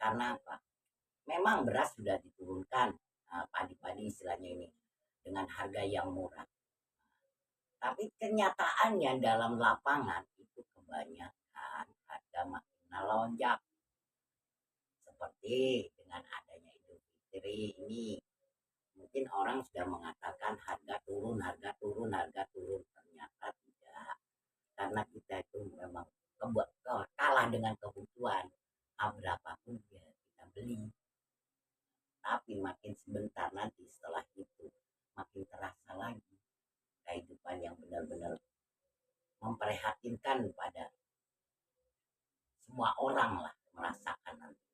Karena apa? Memang beras sudah diturunkan, padi-padi istilahnya ini, dengan harga yang murah. Tapi kenyataannya dalam lapangan itu kebanyakan harga makin melonjak. Seperti dengan adanya Idul Fitri ini, mungkin orang sudah mengatakan harga turun, harga turun, harga turun. Ternyata tidak. Karena kita itu memang kalah dengan kebutuhan. Berapapun ya kita beli. Tapi makin sebentar nanti setelah itu makin terasa lagi kehidupan yang benar-benar memprihatinkan pada semua orang lah merasakan nanti.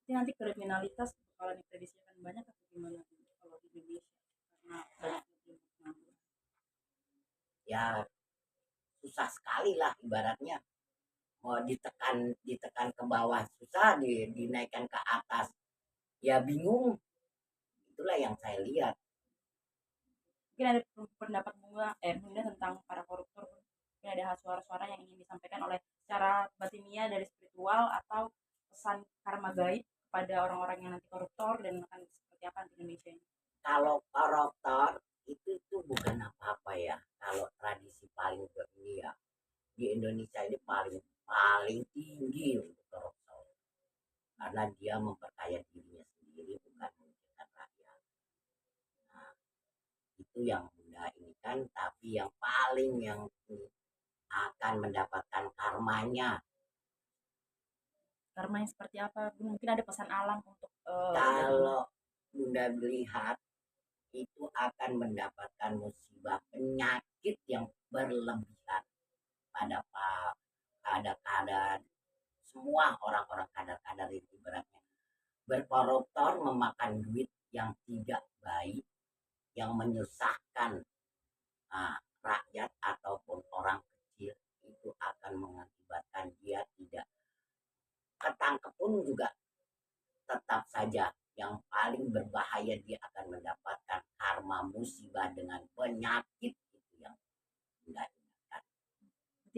Jadi nanti kriminalitas bakalan diprediksikan banyak atau gimana kalau di Indonesia karena banyak yang pengangguran. Ya susah sekali lah ibaratnya mau ditekan ke bawah susah dinaikkan ke atas ya bingung, itulah yang saya lihat. Mungkin ada pendapat Bunda tentang para koruptor. Mungkin ada suara-suara yang ingin disampaikan oleh secara batiniah dari spiritual atau pesan karma gaib kepada orang-orang yang nanti koruptor dan akan seperti apa di Indonesia ini. Kalau koruptor itu bukan apa-apa ya, kalau tradisi paling ini ya di Indonesia ini paling paling tinggi untuk koruptor karena dia memperkaya dirinya sendiri bukan memikirkan rakyat. Nah, itu yang Bunda ini kan, tapi yang paling yang akan mendapatkan karmanya. Karma yang seperti apa? Mungkin ada pesan alam untuk Kalau Bunda melihat itu akan mendapatkan musibah penyakit yang berlebihan pada kadar-kadar semua orang-orang kadar-kadar itu beratnya berkoruptor memakan duit yang tidak baik yang menyusahkan rakyat ataupun orang kecil itu akan mengakibatkan dia tidak ketangkep pun juga tetap saja yang paling berbahaya dia akan mendapatkan karma musibah dengan penyakit itu yang tidak ingatkan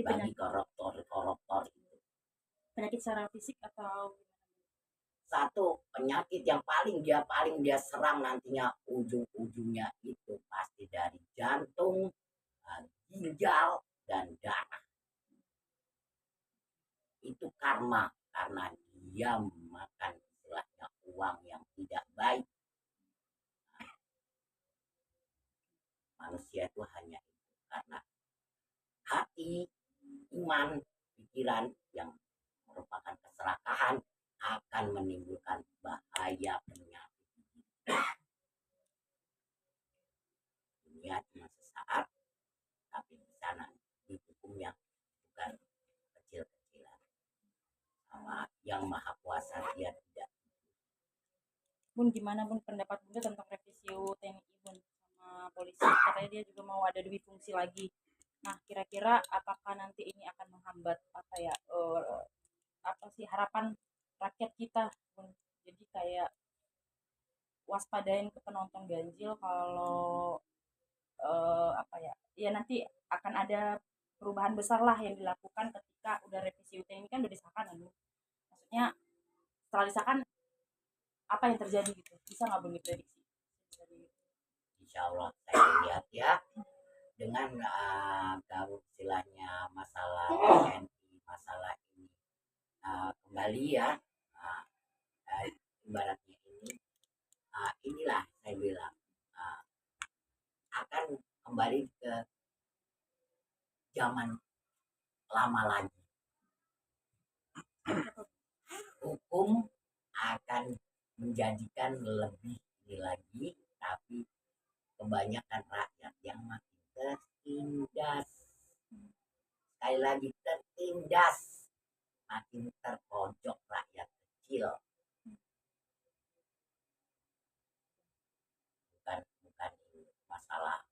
bagi koruptor itu. Penyakit secara fisik atau Satu penyakit yang paling dia serang nantinya ujung-ujungnya itu pasti dari jantung, ginjal dan darah. Itu karma karena dia makan istilahnya uang yang tidak baik. Manusia itu hanya itu karena hati, iman, pikiran yang merupakan keserakahan akan menimbulkan bahaya penyakit. Dunia cuma sesaat, tapi di sana di hukumnya bukan kecil-kecilan. Sama yang maha kuasa dia tidak. Bun, gimana Bun pendapat Bunda tentang revisi UU TNI Bun sama polisi? Katanya dia juga mau ada dua fungsi lagi. Nah, kira-kira apakah nanti ini akan menghambat apa ya? Apa sih harapan rakyat kita, Bun? Jadi kayak waspadain ke penonton ganjil kalau apa ya? Ya nanti akan ada perubahan besar lah yang dilakukan ketika udah revisi UU TNI kan udah disahkan kan, Bun? Maksudnya setelah disahkan apa yang terjadi gitu? Bisa nggak Bun diprediksi? Insya Allah saya lihat ya dengan istilahnya masalah TNI masalah ini kembali ya uh, ibaratnya ini inilah saya bilang uh, akan kembali ke zaman lama lagi. Hukum akan menjadikan lebih ini lagi, tapi kebanyakan rakyat yang makin tertindas. Sekali lagi tertindas, makin terpojok rakyat kecil. Bukan ini masalah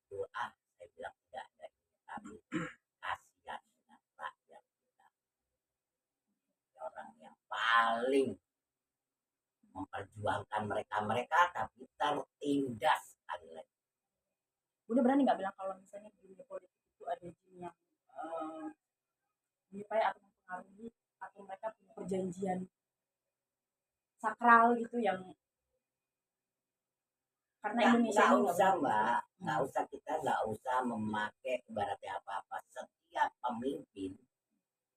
doa, saya bilang tidak ada ini, tapi kasihan dengan rakyat kita. Orang yang paling memperjuangkan mereka tapi tertindas sekali lagi. Udah berani nggak bilang kalau misalnya di dunia politik itu ada jin yang menyupai atau mempengaruhi atau mereka punya perjanjian sakral gitu yang karena Indonesia nggak ini nggak usah begitu. mbak, nggak usah, kita nggak usah memakai ibaratnya apa-apa. Setiap pemimpin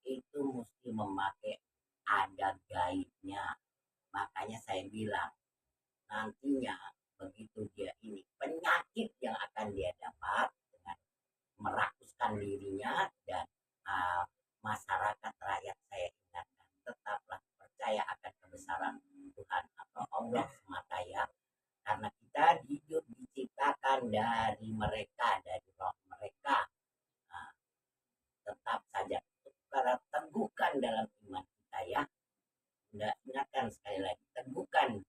itu mesti memakai ada gaibnya. Makanya saya bilang nantinya begitu dia ini penyakit yang akan dia dapat dengan merakuskan dirinya dan uh, masyarakat rakyat, saya ingatkan tetaplah percaya akan kebesaran Tuhan atau Allah semata ya, karena kita hidup diciptakan dari mereka, dari roh mereka. Nah, tetap saja karena teguhkan dalam iman kita ya. Nggak, ingatkan sekali lagi, teguhkan,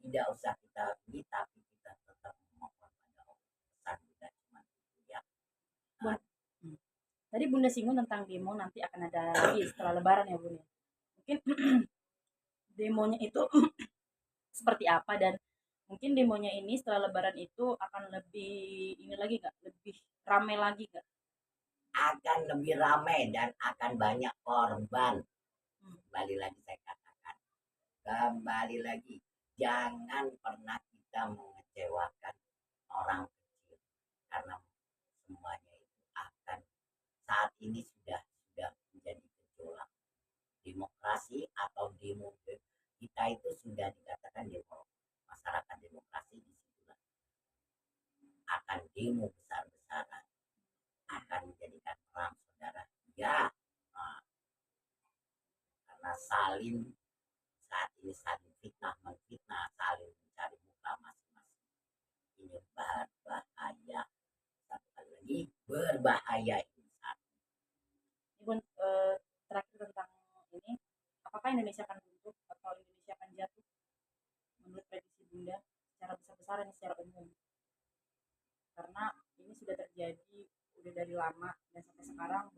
tidak usah kita ini, tapi kita tetap memohon pada Allah. Pesan Bunda cuma itu ya. Bun, tadi Bunda singgung tentang demo nanti akan ada lagi setelah Lebaran ya Bun. Mungkin demonya itu seperti apa dan mungkin demonya ini setelah Lebaran itu akan lebih ini lagi nggak, lebih ramai lagi nggak? Akan lebih ramai dan akan banyak korban. Kembali lagi saya katakan, kembali lagi, jangan pernah kita mengecewakan orang kecil, karena semuanya itu akan saat ini sudah menjadi gejolak demokrasi atau demo kita itu sudah dikatakan demo masyarakat demokrasi, disitulah akan demo besar-besaran, akan menjadikan perang saudara ya. Nah, karena saling saat ini saling fitnah menfitnah, saling mencari muka masing-masing, ini berbahaya. Satu kali lagi, berbahaya ini saat ini. Bun, terakhir tentang ini, apakah Indonesia akan runtuh atau Indonesia akan jatuh menurut prediksi Bunda secara besar-besaran secara umum? Karena ini sudah terjadi udah dari lama dan sampai sekarang